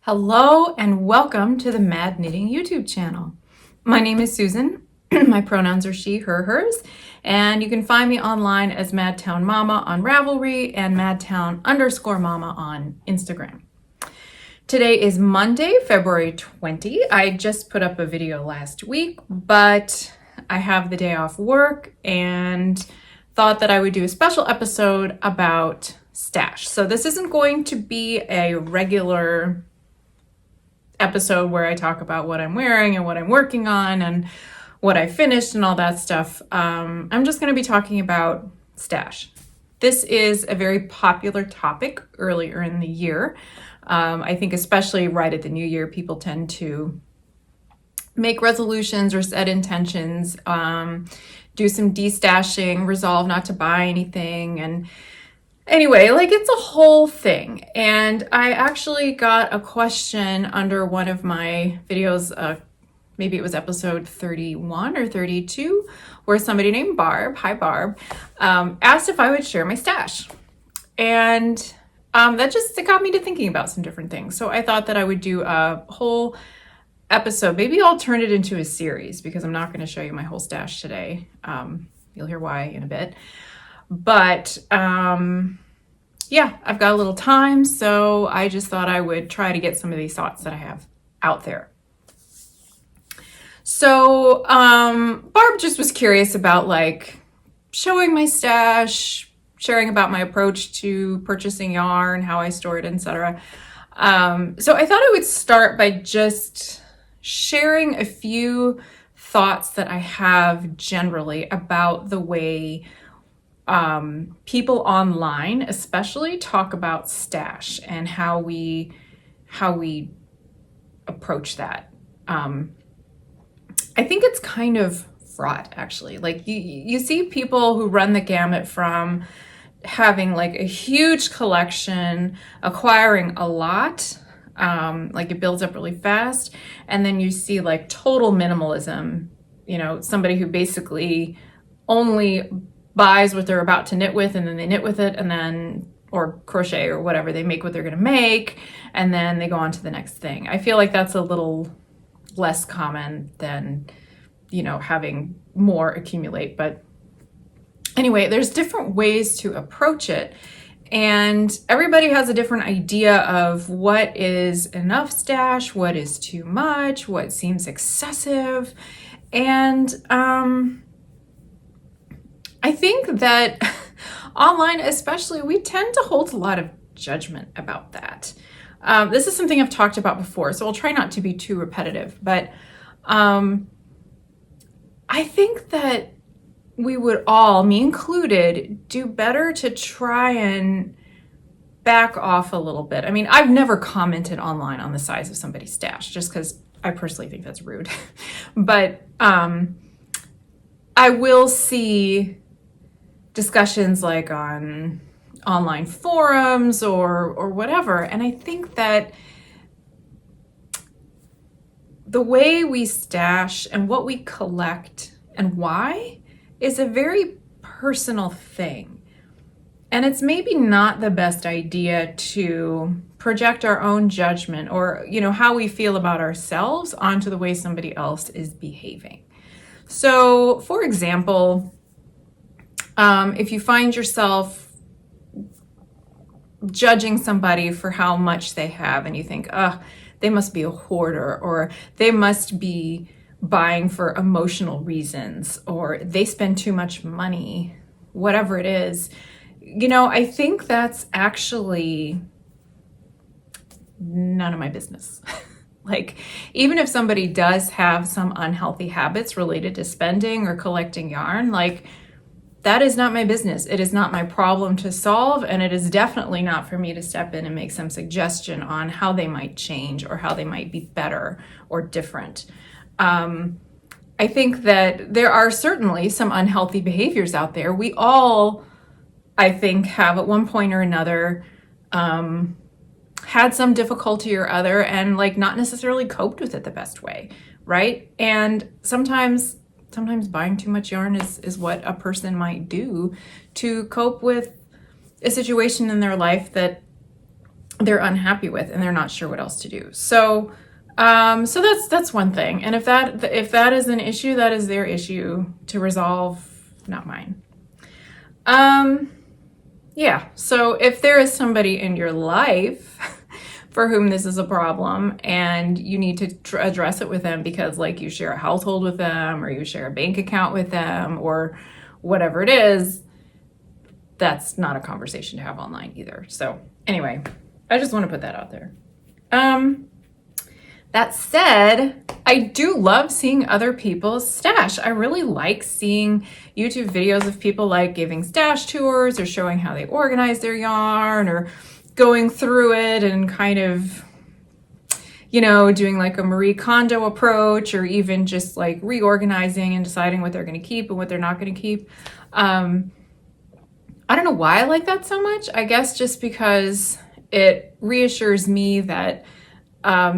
Hello and welcome to the Mad Knitting YouTube channel. My name is Susan. My pronouns are she, her, hers, and you can find me online as madtownmama on Ravelry and madtown_mama on Instagram. Today is Monday, February 20. I just put up a video last week, but I have the day off work and thought that I would do a special episode about stash. So this isn't going to be a regular episode where I talk about what I'm wearing and what I'm working on and what I finished and all that stuff. I'm just going to be talking about stash. This is a very popular topic earlier in the year. I think especially right at the new year, people tend to make resolutions or set intentions, do some de-stashing, resolve not to buy anything, and anyway, it's a whole thing. And I actually got a question under one of my videos, maybe it was episode 31 or 32, where somebody named Barb, hi Barb, asked if I would share my stash. And it got me to thinking about some different things. So I thought that I would do a whole episode. Maybe I'll turn it into a series because I'm not going to show you my whole stash today. You'll hear why in a bit. But yeah, I've got a little time, so I just thought I would try to get some of these thoughts that I have out there. So Barb just was curious about showing my stash, sharing about my approach to purchasing yarn, how I store it, etc. So I thought I would start by just sharing a few thoughts that I have generally about the way people online especially talk about stash and how we approach that. I think it's kind of fraught, actually. You see people who run the gamut from having a huge collection, acquiring a lot, it builds up really fast, and then you see total minimalism, somebody who basically only buys what they're about to knit with, and then they knit with it, and then, or crochet or whatever, they make what they're going to make, and then they go on to the next thing. I feel like that's a little less common than, having more accumulate. But anyway, there's different ways to approach it, and everybody has a different idea of what is enough stash, what is too much, what seems excessive, and I think that online especially, we tend to hold a lot of judgment about that. This is something I've talked about before, so I'll try not to be too repetitive, but I think that we would all, me included, do better to try and back off a little bit. I mean, I've never commented online on the size of somebody's stash just because I personally think that's rude. But I will see discussions on online forums or whatever. And I think that the way we stash and what we collect and why is a very personal thing. And it's maybe not the best idea to project our own judgment or, how we feel about ourselves onto the way somebody else is behaving. So, for example, if you find yourself judging somebody for how much they have and you think, they must be a hoarder, or they must be buying for emotional reasons, or they spend too much money, whatever it is, I think that's actually none of my business. Even if somebody does have some unhealthy habits related to spending or collecting yarn, that is not my business. It is not my problem to solve, and it is definitely not for me to step in and make some suggestion on how they might change or how they might be better or different. I think that there are certainly some unhealthy behaviors out there. We all, I think, have at one point or another had some difficulty or other and not necessarily coped with it the best way, right? And sometimes buying too much yarn is what a person might do to cope with a situation in their life that they're unhappy with and they're not sure what else to do. So that's one thing. And if that is an issue, that is their issue to resolve, not mine. Yeah, so if there is somebody in your life for whom this is a problem and you need to address it with them because like you share a household with them or you share a bank account with them or whatever it is, that's not a conversation to have online either. So anyway, I just want to put that out there. That said, I do love seeing other people's stash. I really like seeing YouTube videos of people like giving stash tours or showing how they organize their yarn or going through it and kind of, you know, doing like a Marie Kondo approach or even just like reorganizing and deciding what they're going to keep and what they're not going to keep. I don't know why I like that so much. I guess just because it reassures me that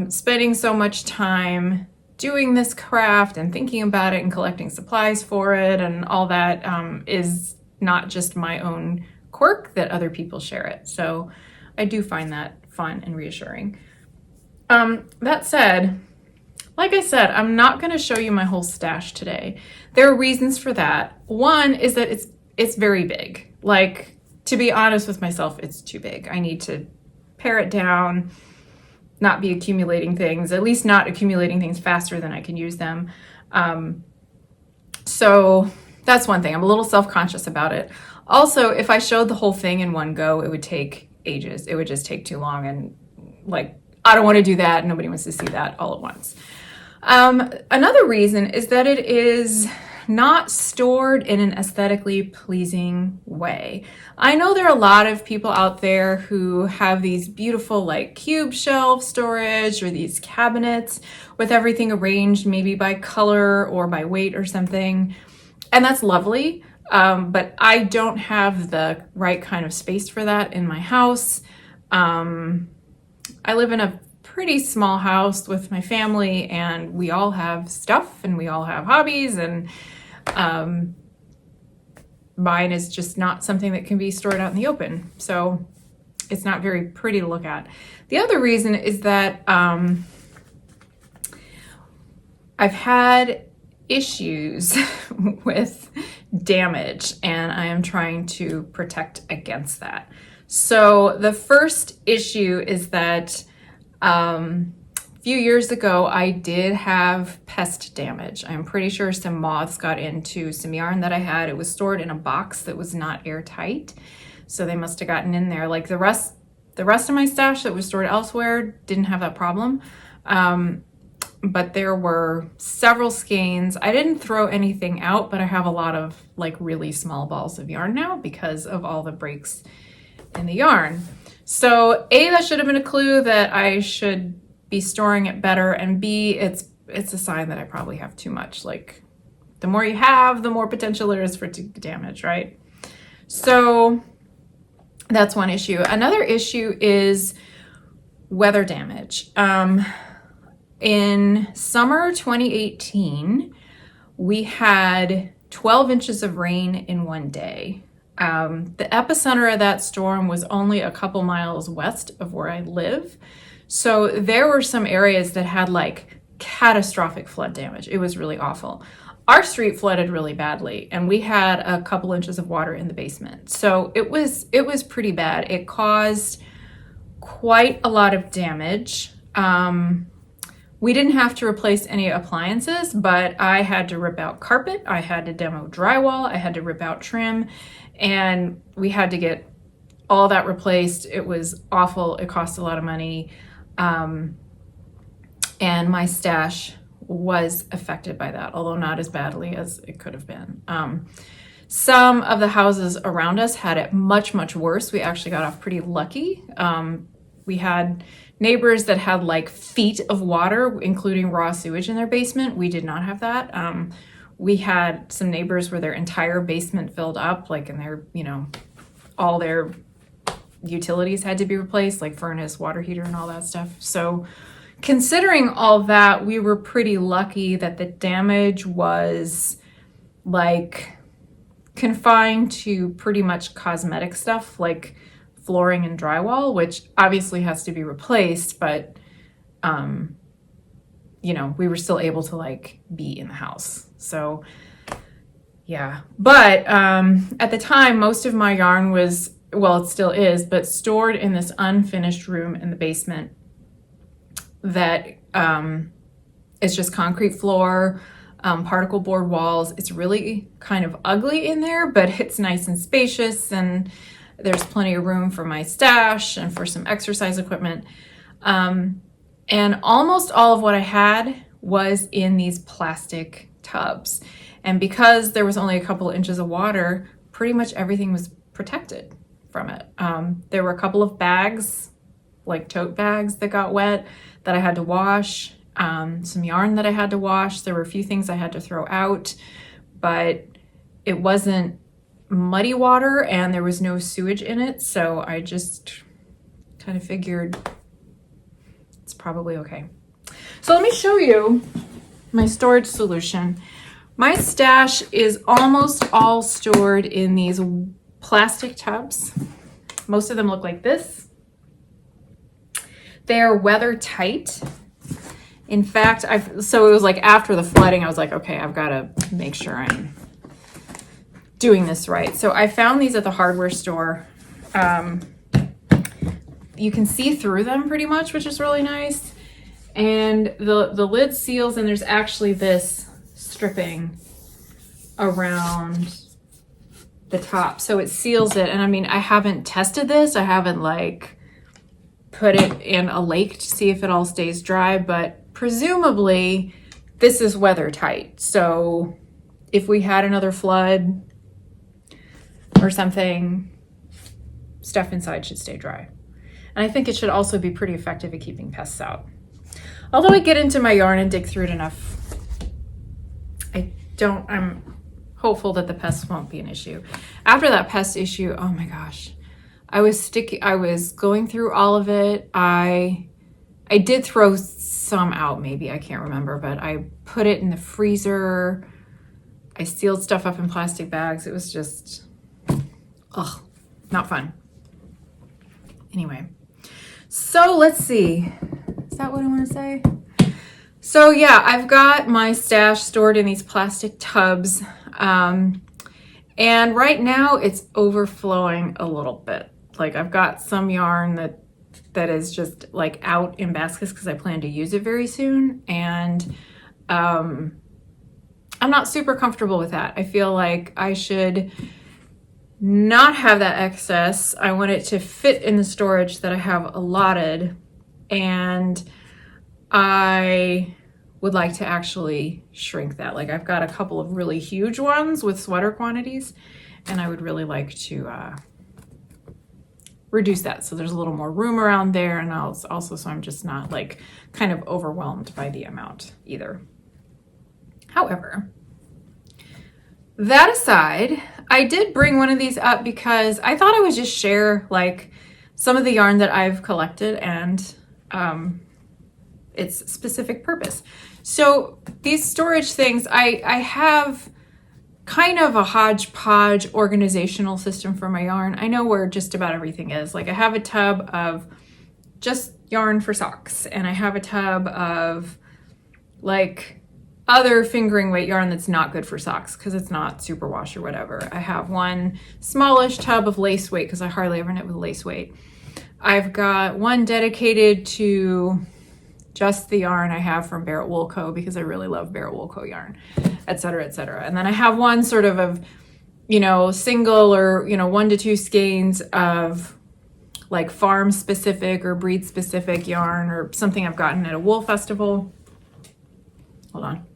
spending so much time doing this craft and thinking about it and collecting supplies for it and all that is not just my own quirk, that other people share it. So I do find that fun and reassuring. That said, like I said, I'm not going to show you my whole stash today. There are reasons for that. One is that it's very big. Like, to be honest with myself, it's too big. I need to pare it down, not be accumulating things, at least not accumulating things faster than I can use them. So that's one thing. I'm a little self-conscious about it. Also, if I showed the whole thing in one go, it would take ages. It would just take too long. And like, I don't want to do that. Nobody wants to see that all at once. Another reason is that it is not stored in an aesthetically pleasing way. I know there are a lot of people out there who have these beautiful like cube shelf storage or these cabinets with everything arranged maybe by color or by weight or something. And that's lovely. But I don't have the right kind of space for that in my house. I live in a pretty small house with my family and we all have stuff and we all have hobbies and mine is just not something that can be stored out in the open. So it's not very pretty to look at. The other reason is that I've had issues with damage and I am trying to protect against that. So the first issue is that a few years ago, I did have pest damage. I'm pretty sure some moths got into some yarn that I had. It was stored in a box that was not airtight. So they must have gotten in there. Like the rest of my stash that was stored elsewhere didn't have that problem. But there were several skeins. I didn't throw anything out, but I have a lot of like really small balls of yarn now because of all the breaks in the yarn. So A, that should have been a clue that I should be storing it better, and B, it's a sign that I probably have too much. Like the more you have, the more potential there is for it to damage, right? So that's one issue. Another issue is weather damage. In summer 2018, we had 12 inches of rain in one day. The epicenter of that storm was only a couple miles west of where I live. So there were some areas that had like catastrophic flood damage. It was really awful. Our street flooded really badly and we had a couple inches of water in the basement. So it was pretty bad. It caused quite a lot of damage. We didn't have to replace any appliances, but I had to rip out carpet. I had to demo drywall. I had to rip out trim. And we had to get all that replaced. It was awful. It cost a lot of money. And my stash was affected by that, although not as badly as it could have been. Some of the houses around us had it much, much worse. We actually got off pretty lucky. We had neighbors that had like feet of water, including raw sewage in their basement. We did not have that. We had some neighbors where their entire basement filled up, like in their, all their utilities had to be replaced, like furnace, water heater, and all that stuff. So considering all that, we were pretty lucky that the damage was like confined to pretty much cosmetic stuff, like flooring and drywall, which obviously has to be replaced, but you know, we were still able to like be in the house. So yeah, but at the time, most of my yarn was, well, it still is, but stored in this unfinished room in the basement that is just concrete floor, particle board walls. It's really kind of ugly in there, but it's nice and spacious, and there's plenty of room for my stash and for some exercise equipment. And almost all of what I had was in these plastic tubs. And because there was only a couple of inches of water, pretty much everything was protected from it. There were a couple of bags, like tote bags, that got wet that I had to wash, some yarn that I had to wash. There were a few things I had to throw out, but it wasn't muddy water and there was no sewage in it. So I just kind of figured it's probably okay. So let me show you my storage solution. My stash is almost all stored in these plastic tubs. Most of them look like this. They're weather tight. In fact, so it was like after the flooding, I was like, okay, I've got to make sure I'm doing this right. So I found these at the hardware store. You can see through them pretty much, which is really nice. And the lid seals, and there's actually this stripping around the top, so it seals it. And I mean, I haven't tested this. I haven't like put it in a lake to see if it all stays dry, but presumably this is weather tight. So if we had another flood or something, stuff inside should stay dry. And I think it should also be pretty effective at keeping pests out. Although I get into my yarn and dig through it enough, I'm hopeful that the pests won't be an issue. After that pest issue, oh my gosh, I was going through all of it. I did throw some out, maybe, I can't remember, but I put it in the freezer. I sealed stuff up in plastic bags. It was just, ugh, not fun. Anyway, so let's see. Is that what I want to say? So yeah, I've got my stash stored in these plastic tubs. And right now it's overflowing a little bit. Like I've got some yarn that is just like out in baskets because I plan to use it very soon. And I'm not super comfortable with that. I feel like I should not have that excess. I want it to fit in the storage that I have allotted, and I would like to actually shrink that. Like I've got a couple of really huge ones with sweater quantities, and I would really like to reduce that so there's a little more room around there, and also so I'm just not like kind of overwhelmed by the amount either. However, that aside, I did bring one of these up because I thought I would just share like some of the yarn that I've collected and its specific purpose. So these storage things, I have kind of a hodgepodge organizational system for my yarn. I know where just about everything is. Like I have a tub of just yarn for socks, and I have a tub of like other fingering weight yarn that's not good for socks because it's not superwash or whatever. I have one smallish tub of lace weight because I hardly ever knit with lace weight. I've got one dedicated to just the yarn I have from Barrett Wool Co. because I really love Barrett Wool Co. yarn, et cetera, et cetera. And then I have one sort of, you know, single or, you know, 1 to 2 skeins of like farm specific or breed specific yarn or something I've gotten at a wool festival. Hold on.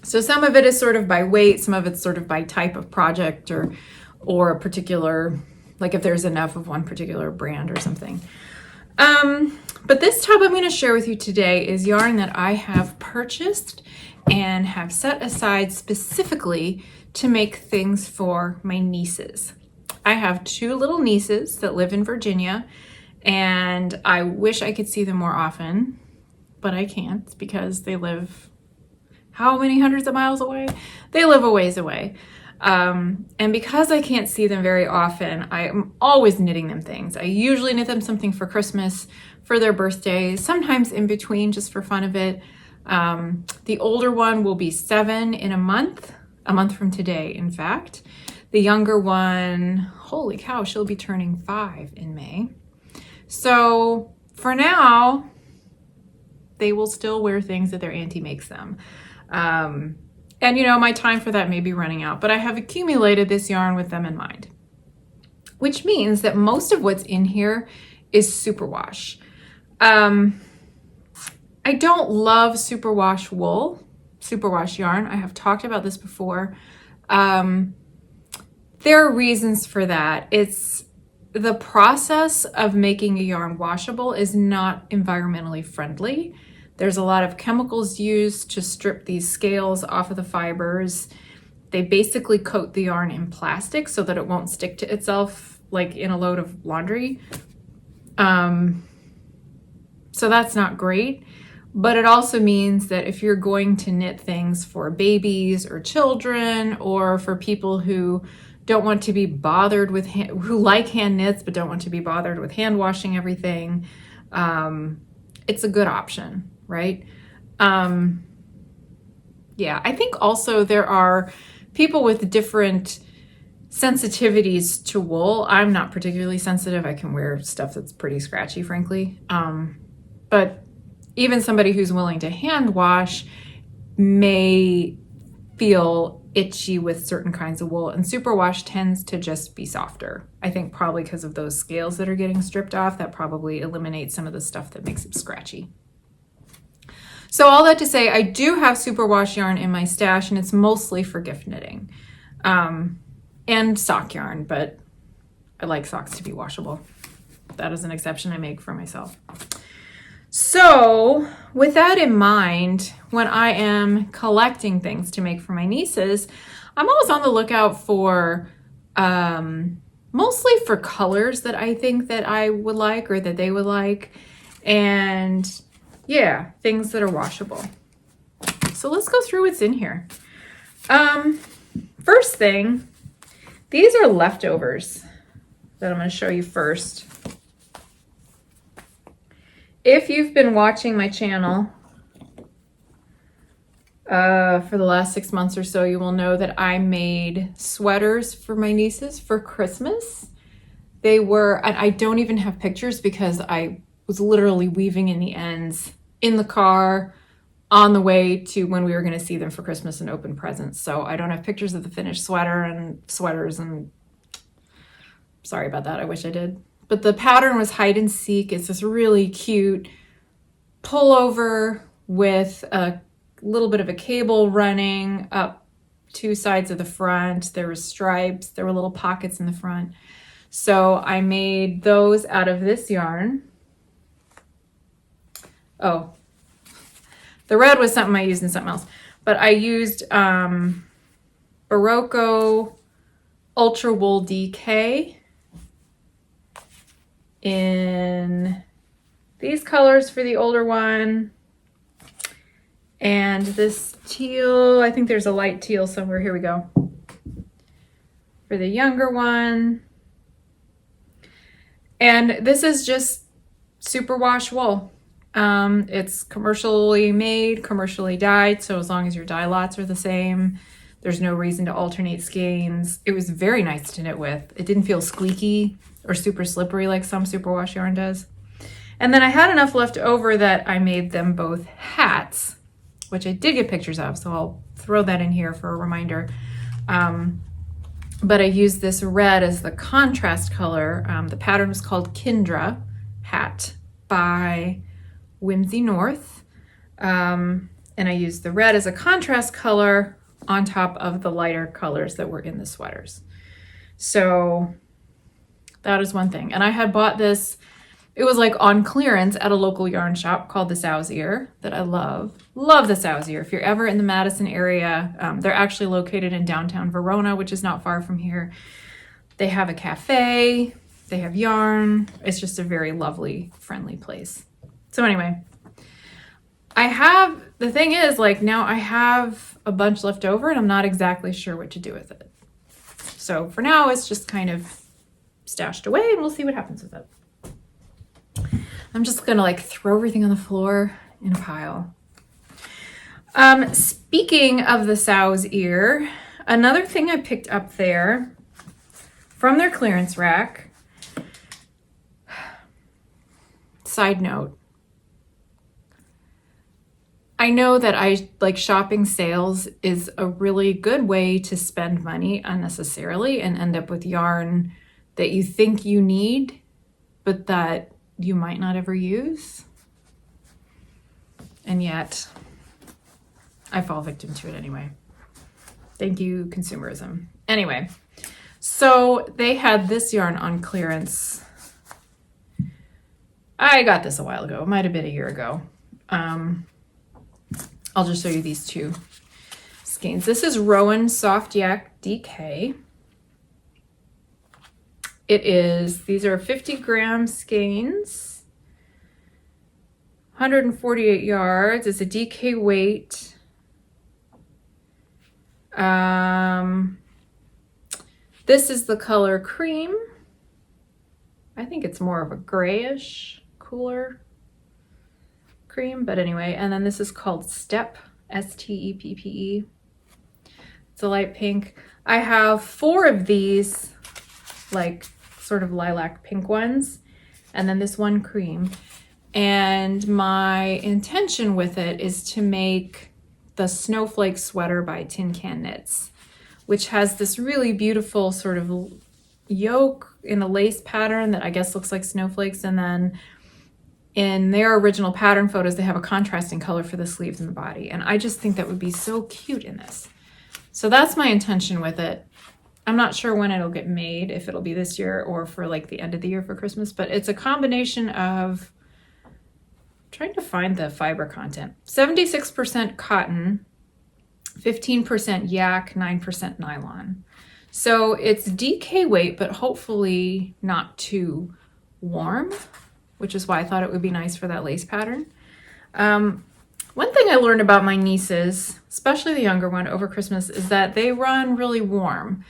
So some of it is sort of by weight, some of it's sort of by type of project or a particular, like if there's enough of one particular brand or something. But this tub I'm going to share with you today is yarn that I have purchased and have set aside specifically to make things for my nieces. I have 2 little nieces that live in Virginia, and I wish I could see them more often, but I can't because they live how many hundreds of miles away? They live a ways away. And because I can't see them very often, I'm always knitting them things. I usually knit them something for Christmas, for their birthdays, sometimes in between just for fun of it. The older one will be 7 in a month from today, in fact. The younger one, holy cow, she'll be turning 5 in May. So for now, they will still wear things that their auntie makes them. And you know, my time for that may be running out, but I have accumulated this yarn with them in mind, which means that most of what's in here is superwash. I don't love superwash wool, superwash yarn. I have talked about this before. There are reasons for that. It's the process of making a yarn washable is not environmentally friendly. There's a lot of chemicals used to strip these scales off of the fibers. They basically coat the yarn in plastic so that it won't stick to itself like in a load of laundry. So that's not great. But it also means that if you're going to knit things for babies or children, or for people who don't want to be bothered with, who like hand knits but don't want to be bothered with hand washing everything, it's a good option, right? Yeah, I think also there are people with different sensitivities to wool. I'm not particularly sensitive. I can wear stuff that's pretty scratchy, frankly. But even somebody who's willing to hand wash may feel itchy with certain kinds of wool, and superwash tends to just be softer. I think probably because of those scales that are getting stripped off, that probably eliminates some of the stuff that makes it scratchy. So all that to say, I do have superwash yarn in my stash, and it's mostly for gift knitting, and sock yarn, but I like socks to be washable. That is an exception I make for myself. So with that in mind, when I am collecting things to make for my nieces, I'm always on the lookout for mostly for colors that I think that I would like or that they would like, and yeah, things that are washable. So let's go through what's in here. First thing, these are leftovers that I'm going to show you first. If you've been watching my channel for the last 6 months or so, you will know that I made sweaters for my nieces for Christmas. They were, and I don't even have pictures because I was literally weaving in the ends in the car on the way to when we were going to see them for Christmas and open presents. So I don't have pictures of the finished sweater and sweaters, and sorry about that. I wish I did. But the pattern was hide and seek. It's this really cute pullover with a little bit of a cable running up 2 sides of the front. There were stripes. There were little pockets in the front. So I made those out of this yarn. Oh, the red was something I used in something else. But I used Barocco Ultra Wool DK in these colors for the older one, and this teal, I think there's a light teal somewhere, here we go, for the younger one. And this is just superwash wool. It's commercially made, commercially dyed, so as long as your dye lots are the same, there's no reason to alternate skeins. It was very nice to knit with. It didn't feel squeaky or super slippery like some superwash yarn does. And then I had enough left over that I made them both hats, which I did get pictures of, so I'll throw that in here for a reminder. But I used this red as the contrast color. The pattern was called Kindra Hat by Whimsy North. And I used the red as a contrast color on top of the lighter colors that were in the sweaters. So that is one thing. And I had bought this, it was like on clearance at a local yarn shop called the Sow's Ear that I love. Love the Sow's Ear. If you're ever in the Madison area, they're actually located in downtown Verona, which is not far from here. They have a cafe, they have yarn. It's just a very lovely, friendly place. So anyway, the thing is, like, now I have a bunch left over and I'm not exactly sure what to do with it. So for now, it's just kind of stashed away, and we'll see what happens with it. I'm just gonna like throw everything on the floor in a pile. Speaking of the sow's ear, another thing I picked up there from their clearance rack. Side note, I know that I like shopping sales is a really good way to spend money unnecessarily and end up with yarn that you think you need, but that you might not ever use. And yet I fall victim to it anyway. Thank you, consumerism. Anyway, so they had this yarn on clearance. I got this a while ago. It might have been a year ago. I'll just show you these two skeins. This is Rowan Soft Yak DK. These are 50 gram skeins, 148 yards. It's a DK weight. This is the color cream. I think it's more of a grayish, cooler cream, but anyway. And then this is called Step, S-T-E-P-P-E. It's a light pink. I have 4 of these, like sort of lilac pink ones, and then this one cream. And my intention with it is to make the Snowflake Sweater by Tin Can Knits, which has this really beautiful sort of yoke in a lace pattern that I guess looks like snowflakes. And then in their original pattern photos, they have a contrasting color for the sleeves and the body. And I just think that would be so cute in this. So that's my intention with it. I'm not sure when it'll get made, if it'll be this year or for like the end of the year for Christmas, but it's a combination of, trying to find the fiber content, 76% cotton, 15% yak, 9% nylon. So it's DK weight, but hopefully not too warm, which is why I thought it would be nice for that lace pattern. One thing I learned about my nieces, especially the younger one over Christmas, is that they run really warm.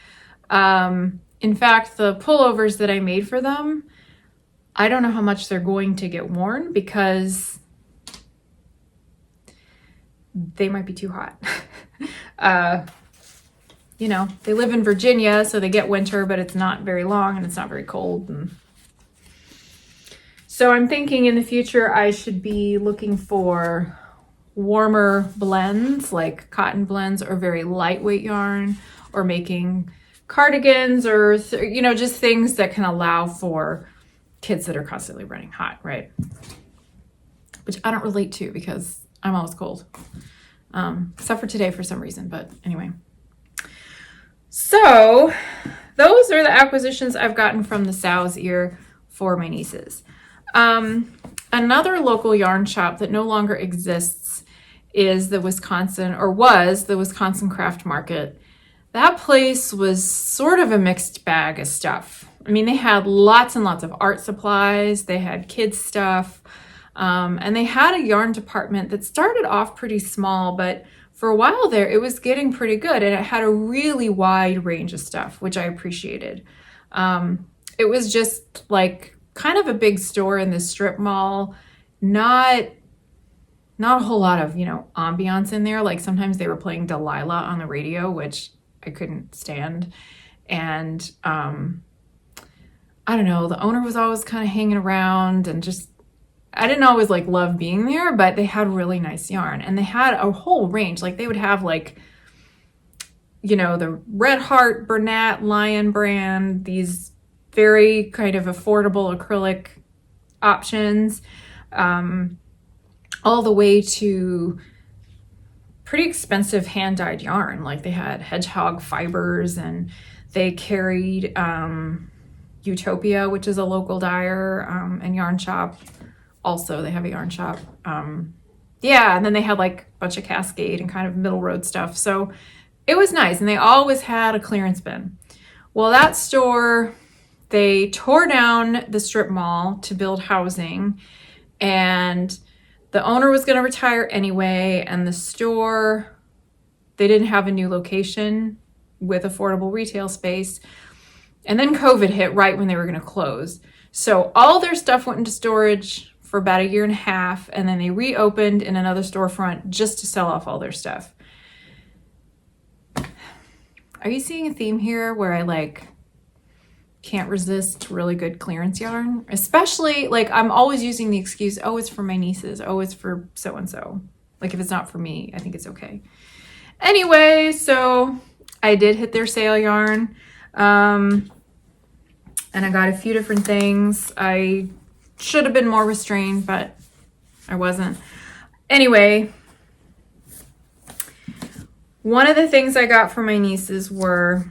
In fact, the pullovers that I made for them, I don't know how much they're going to get worn because they might be too hot. You know, they live in Virginia, so they get winter, but it's not very long and it's not very cold. And so I'm thinking in the future I should be looking for warmer blends, like cotton blends or very lightweight yarn, or making cardigans or, you know, just things that can allow for kids that are constantly running hot, right? Which I don't relate to because I'm always cold. Except for today for some reason, but anyway. So those are the acquisitions I've gotten from the sow's ear for my nieces. Another local yarn shop that no longer exists is the Wisconsin Craft Market. That place was sort of a mixed bag of stuff. I mean, they had lots and lots of art supplies, they had kids stuff, and they had a yarn department that started off pretty small, but for a while there, it was getting pretty good, and it had a really wide range of stuff, which I appreciated. It was just like kind of a big store in this strip mall, not a whole lot of, you know, ambiance in there. Like sometimes they were playing Delilah on the radio, which I couldn't stand. And I don't know, the owner was always kind of hanging around, and just, I didn't always like love being there, but they had really nice yarn, and they had a whole range. Like they would have like, you know, the Red Heart, Bernat, Lion brand, these very kind of affordable acrylic options, all the way to pretty expensive hand-dyed yarn. Like they had hedgehog fibers, and they carried Utopia, which is a local dyer and yarn shop. Also, they have a yarn shop. Yeah, and then they had like a bunch of Cascade and kind of middle road stuff. So it was nice, and they always had a clearance bin. Well, that store, they tore down the strip mall to build housing, and the owner was going to retire anyway, and the store, they didn't have a new location with affordable retail space. And then COVID hit right when they were going to close. So all their stuff went into storage for about 1.5 years, and then they reopened in another storefront just to sell off all their stuff. Are you seeing a theme here where I like can't resist really good clearance yarn? Especially like I'm always using the excuse, oh, it's for my nieces. Oh, it's for so-and-so. Like if it's not for me, I think it's okay. Anyway, so I did hit their sale yarn. And I got a few different things. I should have been more restrained, but I wasn't. Anyway, one of the things I got for my nieces were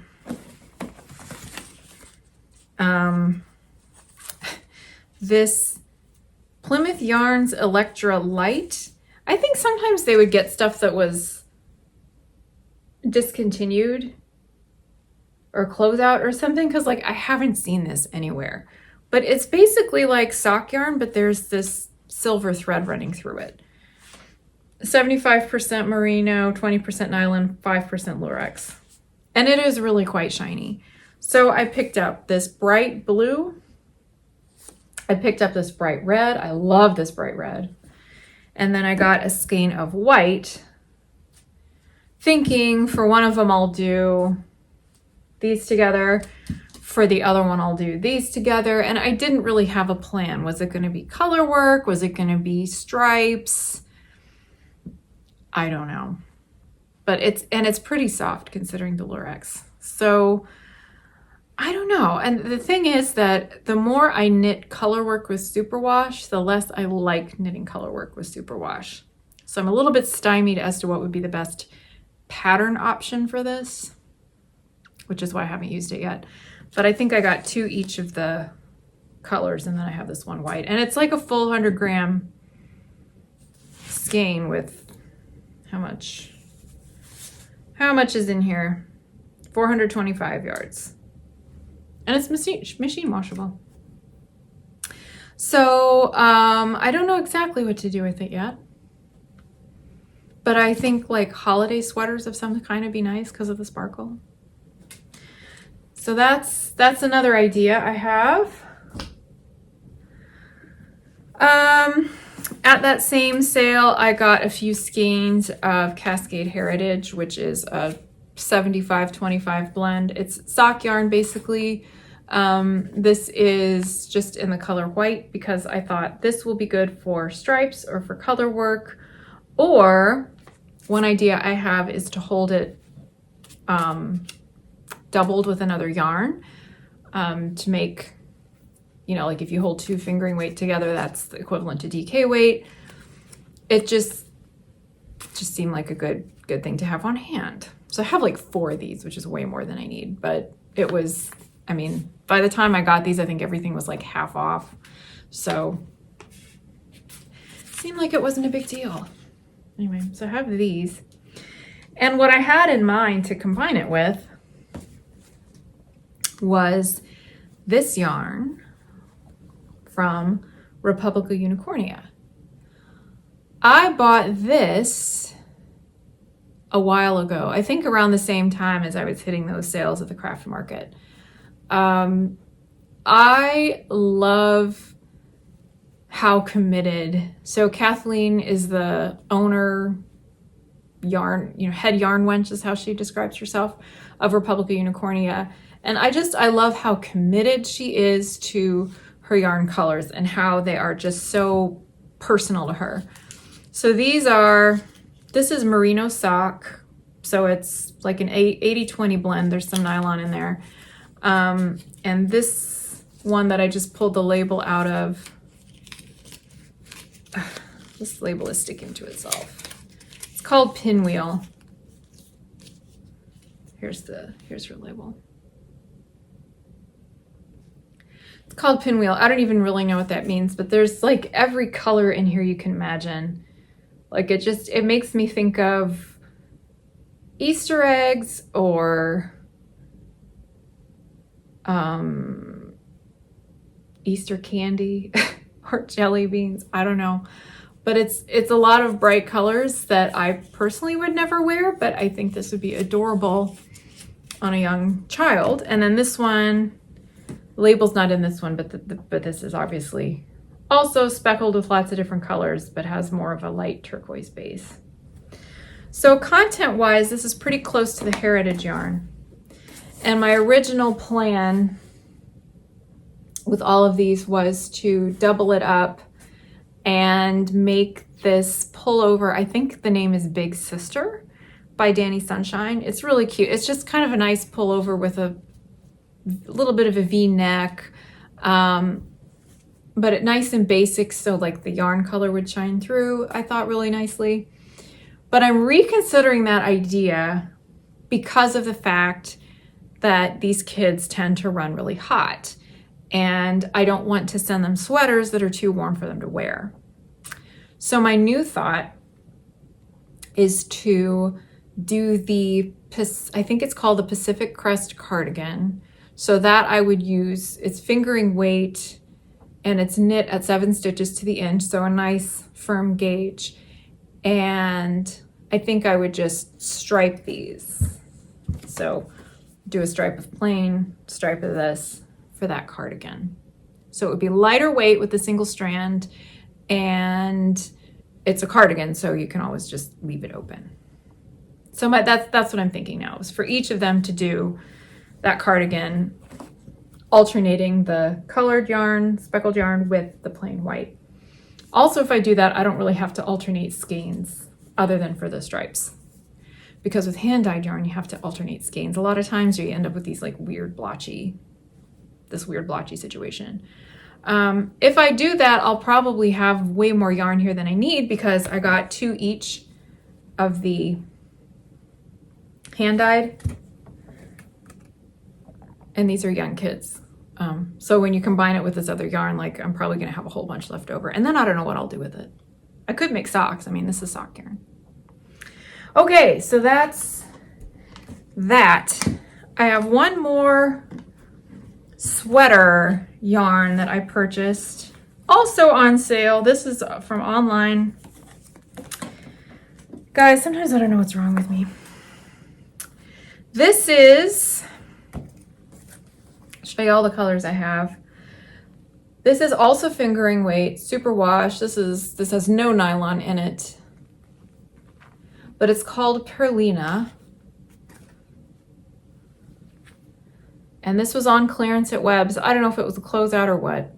this Plymouth Yarns Electra Light. I think sometimes they would get stuff that was discontinued or closeout or something, because like I haven't seen this anywhere. But it's basically like sock yarn, but there's this silver thread running through it. 75% merino, 20% nylon, 5% lurex. And it is really quite shiny. So I picked up this bright blue. I picked up this bright red. I love this bright red. And then I got a skein of white, thinking for one of them I'll do these together. For the other one, I'll do these together. And I didn't really have a plan. Was it going to be color work? Was it going to be stripes? I don't know. But it's pretty soft considering the lurex. So I don't know. And the thing is that the more I knit color work with superwash, the less I like knitting color work with superwash. So I'm a little bit stymied as to what would be the best pattern option for this, which is why I haven't used it yet. But I think I got 2 each of the colors, and then I have this one white. And it's like a full 100-gram skein with how much? How much is in here? 425 yards. And it's machine washable. So I don't know exactly what to do with it yet. But I think like holiday sweaters of some kind would be nice because of the sparkle. So that's another idea I have. At that same sale, I got a few skeins of Cascade Heritage, which is a 75-25 blend. It's sock yarn basically. This is just in the color white because I thought this will be good for stripes or for color work. Or one idea I have is to hold it doubled with another yarn to make, you know, like if you hold 2 fingering weight together, that's the equivalent to DK weight. It just seemed like a good thing to have on hand. So I have like 4 of these, which is way more than I need, but it was, I mean, by the time I got these, I think everything was like half off. So it seemed like it wasn't a big deal. Anyway, so I have these. And what I had in mind to combine it with was this yarn from Republica Unicornia. I bought this a while ago, I think around the same time as I was hitting those sales at the craft market. I love how committed. So Kathleen is the owner, head yarn wench is how she describes herself, of Republica Unicornia. And I love how committed she is to her yarn colors and how they are just so personal to her. So this is merino sock. So it's like an 80-20 blend. There's some nylon in there. And this one that I just pulled the label out of, this label is sticking to itself. It's called Pinwheel. Here's her label. It's called Pinwheel. I don't even really know what that means, but there's like every color in here you can imagine. Like it makes me think of Easter eggs or Easter candy or jelly beans. I don't know. But it's a lot of bright colors that I personally would never wear, but I think this would be adorable on a young child. And then this one, the label's not in this one, but this is obviously also speckled with lots of different colors, but has more of a light turquoise base. So content-wise, this is pretty close to the Heritage yarn. And my original plan with all of these was to double it up and make this pullover. I think the name is Big Sister by Danny Sunshine. It's really cute. It's just kind of a nice pullover with a little bit of a V-neck, but nice and basic, so like the yarn color would shine through, I thought, really nicely. But I'm reconsidering that idea because of the fact that these kids tend to run really hot, and I don't want to send them sweaters that are too warm for them to wear. So my new thought is to do I think it's called the Pacific Crest cardigan. So that I would use, it's fingering weight, and it's knit at 7 stitches to the inch, so a nice firm gauge. And I think I would just stripe these. So do a stripe of plain, stripe of this for that cardigan. So it would be lighter weight with a single strand, and it's a cardigan, so you can always just leave it open. So that's what I'm thinking now, is for each of them to do that cardigan, alternating the colored yarn, speckled yarn with the plain white. Also, if I do that, I don't really have to alternate skeins other than for the stripes. Because with hand-dyed yarn, you have to alternate skeins. A lot of times you end up with these like weird blotchy situation. If I do that, I'll probably have way more yarn here than I need, because I got 2 each of the hand-dyed, and these are young kids. So when you combine it with this other yarn, like, I'm probably gonna have a whole bunch left over, and then I don't know what I'll do with it. I could make socks. I mean, this is sock yarn. Okay, so that's that. I have one more sweater yarn that I purchased, also on sale. This is from online. Guys, sometimes I don't know what's wrong with me. This is, I'll show you all the colors I have. This is also fingering weight, superwash. This has no nylon in it, but it's called Perlina. And this was on clearance at Webb's. I don't know if it was a closeout or what,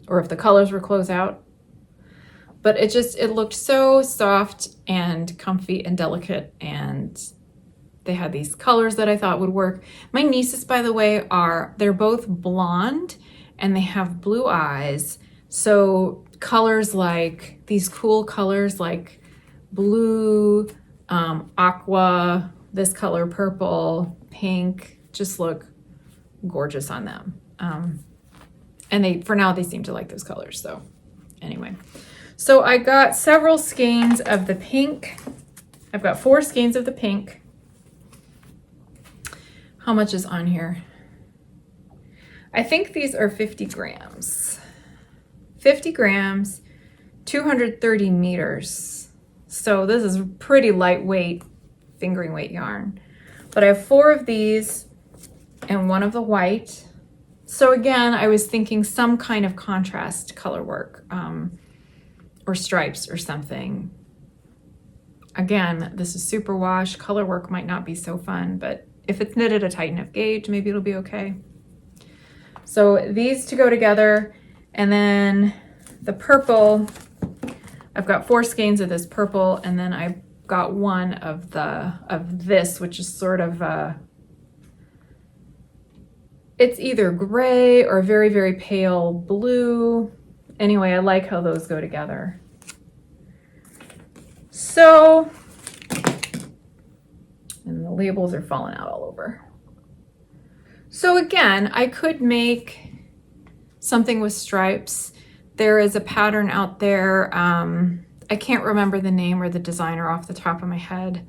or if the colors were closeout, but it looked so soft and comfy and delicate, and they had these colors that I thought would work. My nieces, by the way, they're both blonde and they have blue eyes. So colors like these cool colors like blue, aqua, this color, purple, pink, just look gorgeous on them. And for now, they seem to like those colors. So anyway, so I got several skeins of the pink. I've got 4 skeins of the pink. How much is on here? I think these are 50 grams. 50 grams, 230 meters. So this is pretty lightweight fingering weight yarn. But I have 4 of these and 1 of the white. So again, I was thinking some kind of contrast color work, or stripes or something. Again, this is superwash. Color work might not be so fun, but if it's knitted a tight enough gauge, maybe it'll be okay. So these to go together, and then the purple, I've got 4 skeins of this purple, and then I've got 1 of this, which is sort of it's either gray or very, very pale blue. Anyway, I like how those go together. So, and the labels are falling out all over. So again, I could make something with stripes. There is a pattern out there. I can't remember the name or the designer off the top of my head.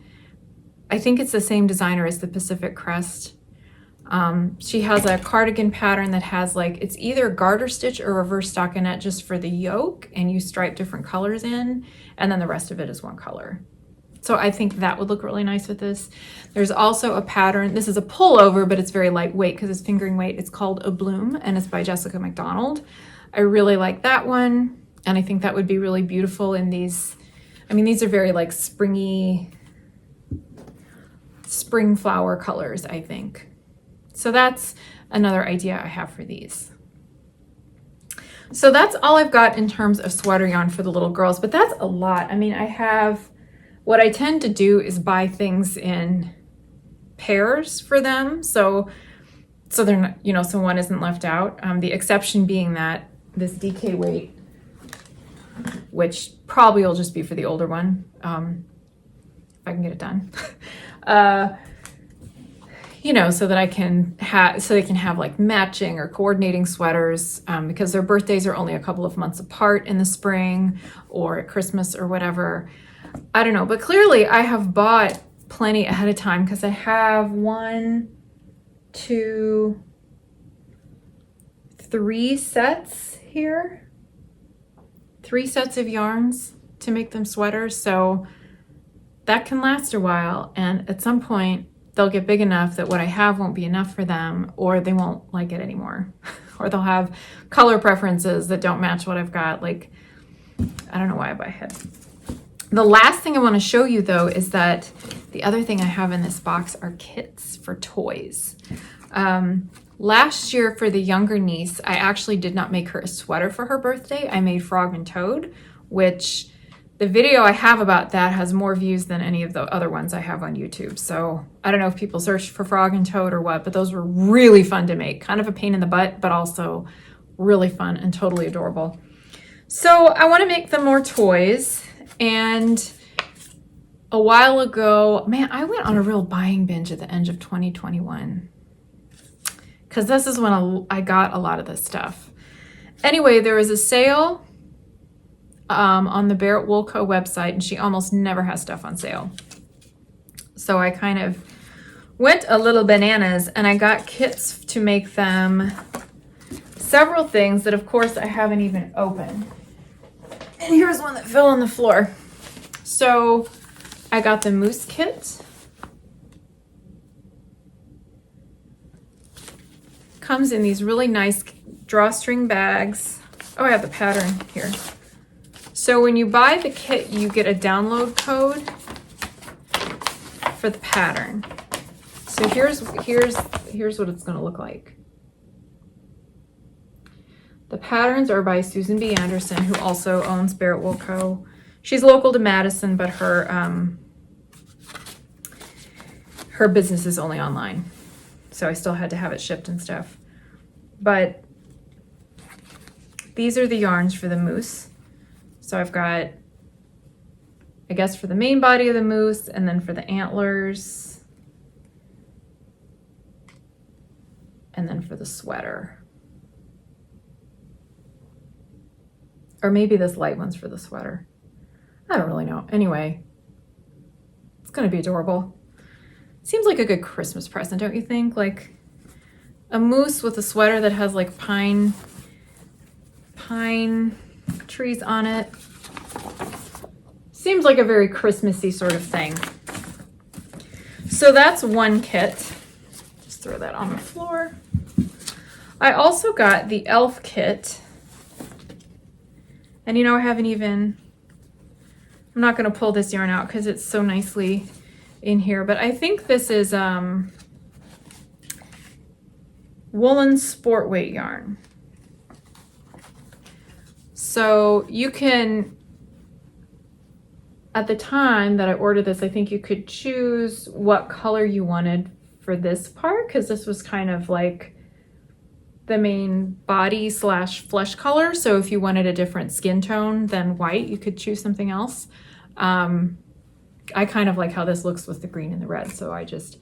I think it's the same designer as the Pacific Crest. She has a cardigan pattern that has it's either garter stitch or reverse stockinette just for the yoke, and you stripe different colors in, and then the rest of it is one color. So I think that would look really nice with this. There's also a pattern. This is a pullover, but it's very lightweight because it's fingering weight. It's called A Bloom, and it's by Jessica McDonald. I really like that one, and I think that would be really beautiful in these. I mean, these are very like springy, spring flower colors, I think. So that's another idea I have for these. So that's all I've got in terms of sweater yarn for the little girls, but that's a lot. I mean, what I tend to do is buy things in pairs for them. So they're not, you know, so one isn't left out. The exception being that this DK weight, which probably will just be for the older one, if I can get it done. You know, so that I can have, so they can have like matching or coordinating sweaters, because their birthdays are only a couple of months apart in the spring or at Christmas or whatever. I don't know, but clearly I have bought plenty ahead of time because I have 1, 2, 3 sets here. 3 sets of yarns to make them sweaters. So that can last a while. And at some point they'll get big enough that what I have won't be enough for them, or they won't like it anymore. Or they'll have color preferences that don't match what I've got. Like, I don't know why I buy ahead. The last thing I want to show you though is that the other thing I have in this box are kits for toys. Last year for the younger niece, I actually did not make her a sweater for her birthday. I made Frog and Toad, which the video I have about that has more views than any of the other ones I have on YouTube. So I don't know if people searched for Frog and Toad or what, but those were really fun to make. Kind of a pain in the butt, but also really fun and totally adorable. So I want to make them more toys. And a while ago, man, I went on a real buying binge at the end of 2021. Because this is when I got a lot of this stuff. Anyway, there was a sale on the Barrett Wool Co. website, and she almost never has stuff on sale. So I kind of went a little bananas, and I got kits to make them several things that, of course, I haven't even opened. And here's one that fell on the floor. So I got the mousse kit. Comes in these really nice drawstring bags. Oh, I have the pattern here. So when you buy the kit, you get a download code for the pattern. So here's what it's going to look like. The patterns are by Susan B. Anderson, who also owns Barrett Wool Co. She's local to Madison, but her business is only online. So I still had to have it shipped and stuff. But these are the yarns for the mousse. So I've got, I guess, for the main body of the mousse, and then for the antlers, and then for the sweater. Or maybe this light one's for the sweater. I don't really know. Anyway, it's gonna be adorable. Seems like a good Christmas present, don't you think? Like a mousse with a sweater that has like pine trees on it. Seems like a very Christmassy sort of thing. So that's one kit. Just throw that on the floor. I also got the elf kit. And you know, I'm not gonna pull this yarn out because it's so nicely in here, but I think this is woolen sport weight yarn. So you can, at the time that I ordered this, I think you could choose what color you wanted for this part, because this was kind of like the main body / flesh color. So if you wanted a different skin tone than white, you could choose something else. I kind of like how this looks with the green and the red, so I just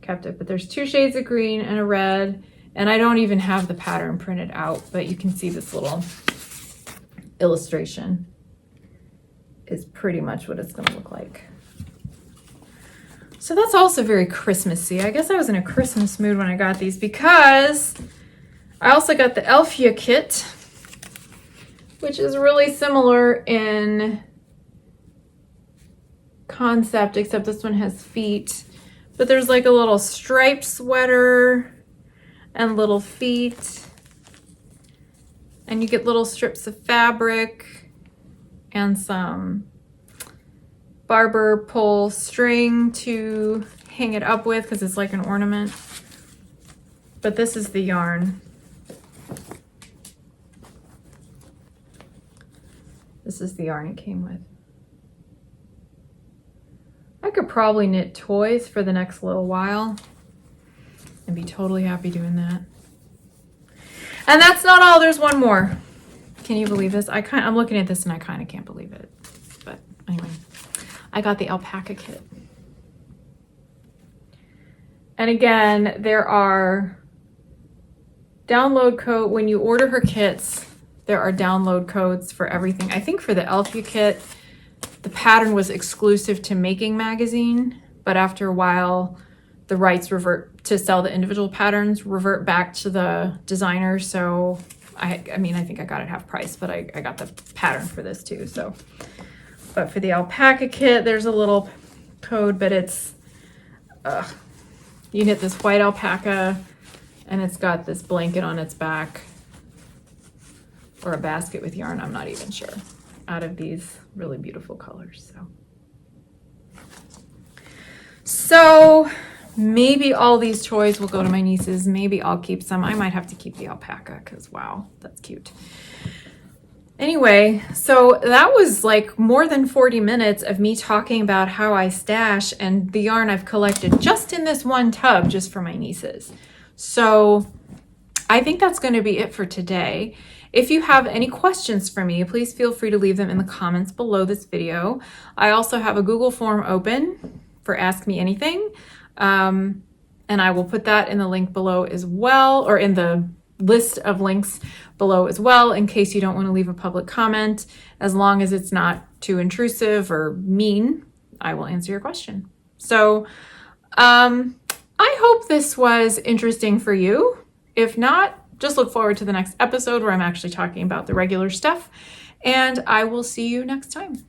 kept it. But there's 2 shades of green and a red, and I don't even have the pattern printed out, but you can see this little illustration is pretty much what it's going to look like. So that's also very Christmassy. I guess I was in a Christmas mood when I got these, because I also got the Elfia kit, which is really similar in concept, except this one has feet. But there's like a little striped sweater and little feet. And you get little strips of fabric and some barber pole string to hang it up with because it's like an ornament. But this is the yarn. This is the yarn it came with. I could probably knit toys for the next little while and be totally happy doing that. And that's not all, there's one more. Can you believe this? I'm looking at this and I kind of can't believe it. But anyway, I got the alpaca kit. And again, there are download code. When you order her kits, there are download codes for everything. I think for the Elfie kit, the pattern was exclusive to Making Magazine, but after a while, the rights revert to sell the individual patterns, revert back to the designer. So I mean, I think I got it half price, but I got the pattern for this too. So, but for the alpaca kit, there's a little code, but it's, you knit this white alpaca and it's got this blanket on its back or a basket with yarn, I'm not even sure, out of these really beautiful colors. So maybe all these toys will go to my nieces. Maybe I'll keep some. I might have to keep the alpaca because wow, that's cute. Anyway, so that was like more than 40 minutes of me talking about how I stash and the yarn I've collected just in this one tub just for my nieces. So I think that's going to be it for today. If you have any questions for me, please feel free to leave them in the comments below this video. I also have a Google form open for Ask Me Anything. And I will put that in the link below as well, or in the list of links below as well, in case you don't want to leave a public comment. As long as it's not too intrusive or mean, I will answer your question. So I hope this was interesting for you. If not, just look forward to the next episode where I'm actually talking about the regular stuff, and I will see you next time.